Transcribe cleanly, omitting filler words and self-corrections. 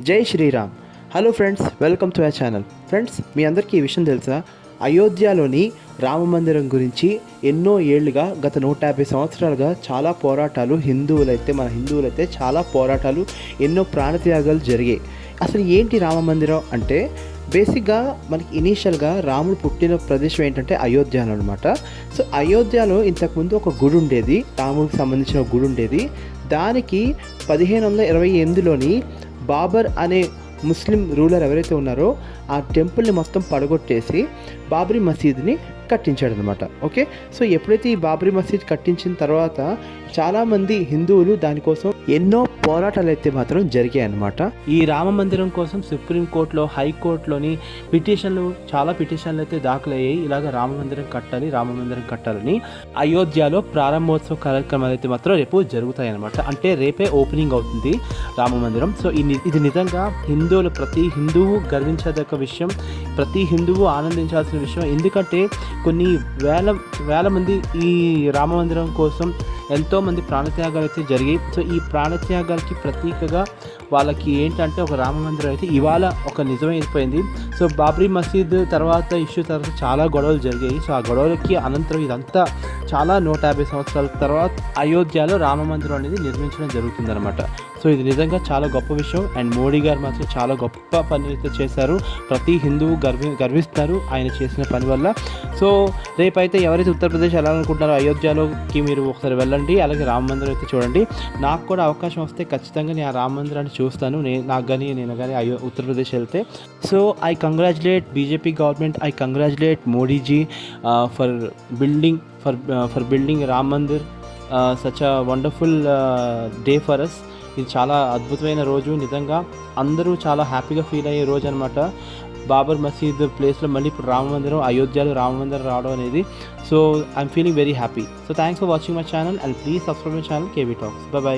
జై Shriram. Hello friends, welcome to our channel. Friends, మీ అందరికీ ఈ విషయం తెలుసా? అయోధ్యలోని రామ మందిరం గురించి ఎన్నో ఏళ్లుగా గత 150 సంవత్సరాలుగా చాలా పోరాటాలు మన హిందువులైతే చాలా పోరాటాలు, ఎన్నో ప్రాణత్యాగాలు జరిగాయి. అసలు ఏంటి రామ మందిరం అంటే, బేసిక్గా మనకి ఇనీషియల్గా రాముడు పుట్టిన ప్రదేశం ఏంటంటే అయోధ్య అనమాట. సో అయోధ్యలో ఇంతకుముందు ఒక గుడి ఉండేది, రాముడికి సంబంధించిన ఒక గుడి ఉండేది. దానికి 1528లోని బాబర్ అనే ముస్లిం రూలర్ ఎవరైతే ఉన్నారో ఆ టెంపుల్ని మొత్తం పడగొట్టేసి బాబ్రీ మసీద్ని కట్టించాడు అనమాట. ఓకే, సో ఎప్పుడైతే ఈ బాబ్రీ మసీద్ కట్టించిన తర్వాత చాలామంది హిందువులు దానికోసం ఎన్నో పోరాటాలు అయితే మాత్రం జరిగాయి అన్నమాట. ఈ రామ మందిరం కోసం సుప్రీంకోర్టులో, హైకోర్టులోని చాలా పిటిషన్లు అయితే దాఖలయ్యాయి. ఇలాగ రామ మందిరం కట్టాలని. అయోధ్యలో ప్రారంభోత్సవ కార్యక్రమాలు అయితే మాత్రం రేపు జరుగుతాయి అనమాట. అంటే రేపే ఓపెనింగ్ అవుతుంది రామ మందిరం. సో ఇది నిజంగా ప్రతి హిందువు గర్వించదగ్గ విషయం, ప్రతి హిందువు ఆనందించాల్సిన విషయం. ఎందుకంటే కొన్ని వేల మంది ఈ రామ మందిరం కోసం ఎంతోమంది ప్రాణత్యాగాలు అయితే జరిగాయి. సో ఈ ప్రాణత్యాగాలకి ప్రతీకగా వాళ్ళకి ఏంటంటే ఒక రామ మందిరం అయితే ఇవాళ ఒక నిజమైపోయింది. సో బాబ్రీ మసీద్ ఇష్యూ తర్వాత చాలా గొడవలు జరిగాయి. సో ఆ గొడవలకి అనంతరం ఇదంతా చాలా 150 సంవత్సరాల తర్వాత అయోధ్యలో రామ మందిరం అనేది నిర్మించడం జరుగుతుందన్నమాట. సో ఇది నిజంగా చాలా గొప్ప విషయం. అండ్ మోడీ గారు మాత్రం చాలా గొప్ప పని అయితే చేశారు. ప్రతి హిందువు గర్విస్తారు ఆయన చేసిన పని వల్ల. సో రేపైతే ఎవరైతే ఉత్తరప్రదేశ్ వెళ్ళాలనుకుంటున్నారో అయోధ్యలోకి మీరు ఒకసారి వెళ్ళండి. అలాగే రామ మందిరం అయితే చూడండి. నాకు కూడా అవకాశం వస్తే ఖచ్చితంగా నేను ఆ రామ మందిరాన్ని చూస్తాను. నేను కానీ ఉత్తరప్రదేశ్ వెళ్తే. So I congratulate BJP government, I congratulate Modiji for building Ram Mandir. Such a wonderful day for us. ఇది చాలా అద్భుతమైన రోజు. నిజంగా అందరూ చాలా హ్యాపీగా ఫీల్ అయ్యే రోజు అనమాట. బాబర్ మసీద్ ప్లేస్లో మళ్ళీ ఇప్పుడు అయోధ్యలో రామ మందిరం రావడం అనేది. So I'm feeling very happy. So thanks for watching my channel and please subscribe my channel KV talks. By.